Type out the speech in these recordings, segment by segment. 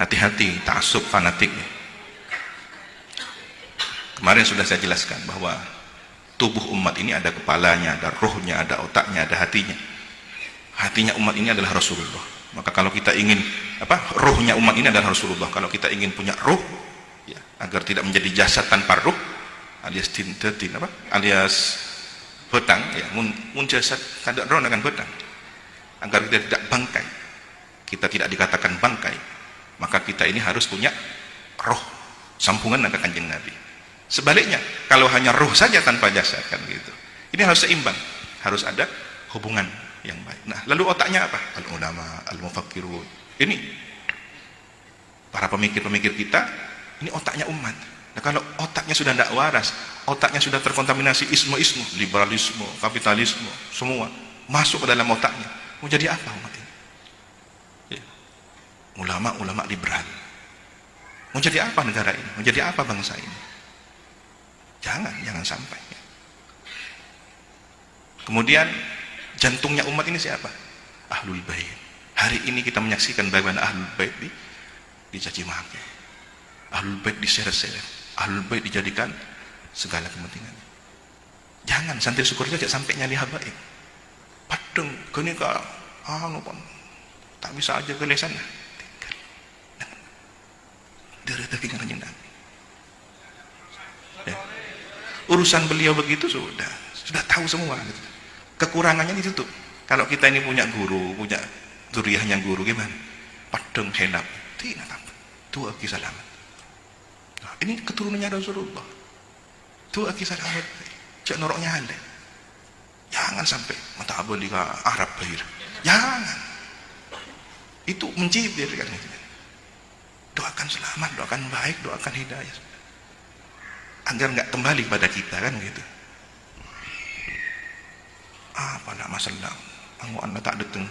Hati-hati ta'assub fanatik. Kemarin sudah saya jelaskan bahwa tubuh umat ini ada kepalanya, ada rohnya, ada otaknya, ada hatinya. Hatinya umat ini adalah Rasulullah. Maka kalau kita ingin rohnya umat ini adalah Rasulullah. Kalau kita ingin punya roh, ya, agar tidak menjadi jasad tanpa roh, alias alias betang, ya, mun jasad tidak roh dengan betang. Agar kita tidak bangkai, kita tidak dikatakan bangkai, maka kita ini harus punya roh, sambungan dengan Kanjeng Nabi. Sebaliknya, kalau hanya roh saja tanpa jasad, kan gitu. Ini harus seimbang, harus ada hubungan yang baik. Nah, lalu otaknya apa? Al-ulama, al-mufakkirun. Ini para pemikir-pemikir kita, ini otaknya umat. Nah, kalau otaknya sudah tidak waras, otaknya sudah terkontaminasi ismu-ismu, liberalisme, kapitalisme, semua masuk ke dalam otaknya. Mau jadi apa umat ini? Ya. Ulama-ulama liberal. Mau jadi apa negara ini? Mau jadi apa bangsa ini? Jangan sampai. Kemudian jantungnya umat ini siapa? Ahlul Bait. Hari ini kita menyaksikan bagaimana Ahlul Bait dicaci maki, Ahlul Bait diseret-seret, Ahlul Bait dijadikan segala kepentingan. Jangan santri syukur saja sampai nyali habaib. Padeng gini ka tak bisa aja ke sana. Derita Kanjeng Nabi. Ya. Urusan beliau begitu sudah tahu semua gitu. Kekurangannya di situ. Kalau kita ini punya guru, punya zuriyahnya guru gimana? Padeng henap, tidak apa. Dua kisah selamat. Nah, ini keturunannya Rasulullah. Dua kisah selamat. Cak noroknya halal. Jangan sampai mata abadi ke Arab bahir. Jangan. Itu mencibir kan itu. Doakan selamat, doakan baik, doakan hidayah. Agar nggak kembali pada kita kan gitu. Apa nak masalah? Anda tak datang.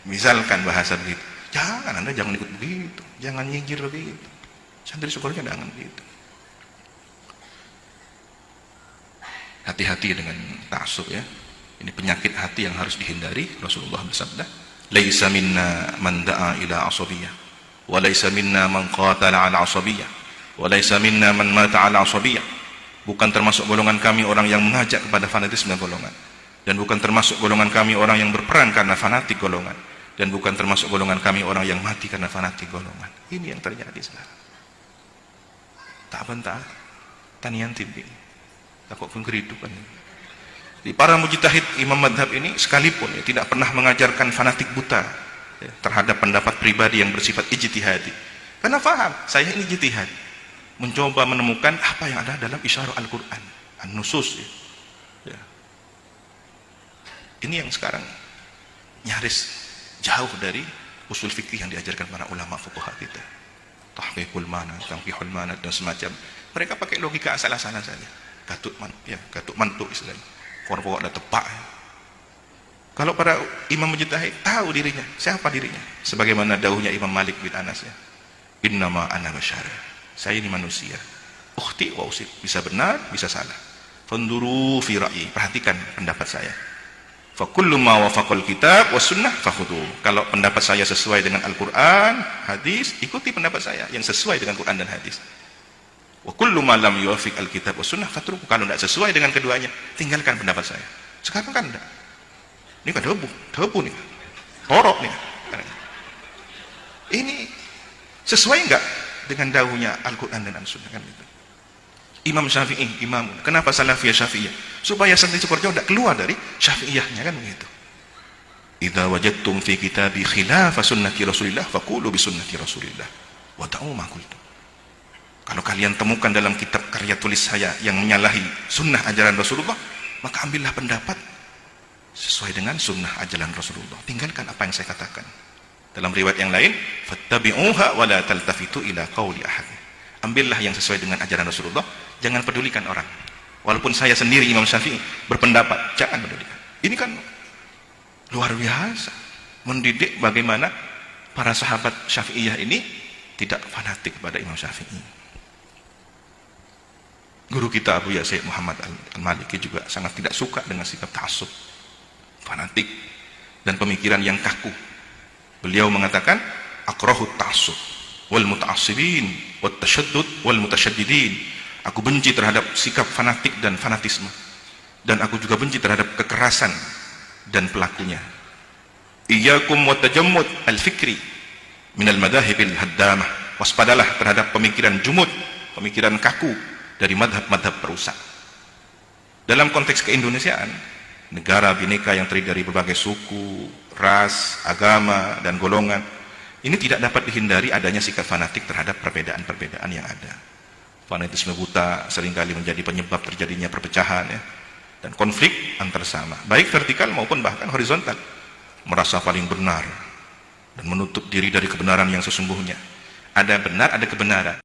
Misalkan bahasa begitu. Jangan ikut begitu. Jangan nyinyir begitu. Santri syukurnya jangan begitu. Hati-hati dengan ta'assub ya. Ini penyakit hati yang harus dihindari. Rasulullah bersabda, "Laisa minna man da'a ila asabiyyah, wa laisa minna man qatala ala asabiyyah, wa laisa minna man mata ala asabiyyah." Bukan termasuk golongan kami orang yang mengajak kepada fanatisme golongan, dan bukan termasuk golongan kami orang yang berperang karena fanatik golongan, dan bukan termasuk golongan kami orang yang mati karena fanatik golongan. Ini yang terjadi sekarang. Tak bantah tanian tibi. Takut pengkehidupan. Di para mujtahid imam madhab ini sekalipun ya, tidak pernah mengajarkan fanatik buta ya, terhadap pendapat pribadi yang bersifat ijtihadi. Karena faham, saya ini ijtihad, mencoba menemukan apa yang ada dalam isyarah Al-Quran, an-nusus ya. Ini yang sekarang nyaris jauh dari usul fikih yang diajarkan para ulama fuqaha kita. Tahqiqul mana, tanqihul mana dan semacam. Mereka pakai logika asal-asalan saja. Gatuk mantuk istilahnya. Pokok-pokok dah tepak. Kalau para imam mujtahid tahu dirinya, siapa dirinya? Sebagaimana dawuhnya Imam Malik bin Anas ya. Innama ana basyar. Saya ini manusia. Ukhti wa usib. Bisa benar, bisa salah. Fanduru fi ra'yi. Perhatikan pendapat saya. Fa kullu ma wafaqal kitab was sunnah fakhudhu. Kalau pendapat saya sesuai dengan Al-Qur'an, hadis, ikuti pendapat saya yang sesuai dengan Quran dan hadis. Wa kullu ma lam yuwafiq al-kitab was sunnah fatruku. Kalau tidak sesuai dengan keduanya, tinggalkan pendapat saya. Sekarang kan enggak. Ini kan debu nih. Torok nih. Ini sesuai enggak dengan dawuhnya Al-Qur'an dan As-Sunnah kan gitu. Imam Syafi'i, kenapa Salafiyah Syafi'iyah? Supaya santri syukurnya tidak keluar dari Syafi'iyahnya kan begitu. Idza wajadtum fi kitabi khilafa sunnati Rasulillah faqulu bi sunnati Rasulillah wa ta'u ma qultu. Kalau kalian temukan dalam kitab karya tulis saya yang menyalahi sunnah ajaran Rasulullah, maka ambillah pendapat sesuai dengan sunnah ajaran Rasulullah. Tinggalkan apa yang saya katakan. Dalam riwayat yang lain, fattabi'uha wa la taltafitu ila qawli ahad. Ambillah yang sesuai dengan ajaran Rasulullah, jangan pedulikan orang. Walaupun saya sendiri Imam Syafi'i berpendapat, jangan pedulikan. Ini kan luar biasa mendidik bagaimana para sahabat Syafi'iyah ini tidak fanatik pada Imam Syafi'i. Guru kita Abu Yasir Muhammad Al-Maliki juga sangat tidak suka dengan sikap ta'assub, fanatik dan pemikiran yang kaku. Beliau mengatakan akrahu ta'assub, wal muta'assibin wat tashaddud wal mutasyaddidin. Aku benci terhadap sikap fanatik dan fanatisme, dan aku juga benci terhadap kekerasan dan pelakunya. Iyyakum wat tajammud al-fikri minal madhahibil haddamah. Waspadalah terhadap pemikiran jumud, pemikiran kaku dari madhab-madhab perusak. Dalam konteks keindonesiaan, negara bineka yang terdiri dari berbagai suku, ras, agama, dan golongan, ini tidak dapat dihindari adanya sikap fanatik terhadap perbedaan-perbedaan yang ada. Fanatisme buta seringkali menjadi penyebab terjadinya perpecahan, ya, dan konflik antar sesama, baik vertikal maupun bahkan horizontal, merasa paling benar dan menutup diri dari kebenaran yang sesungguhnya. Ada benar, ada kebenaran.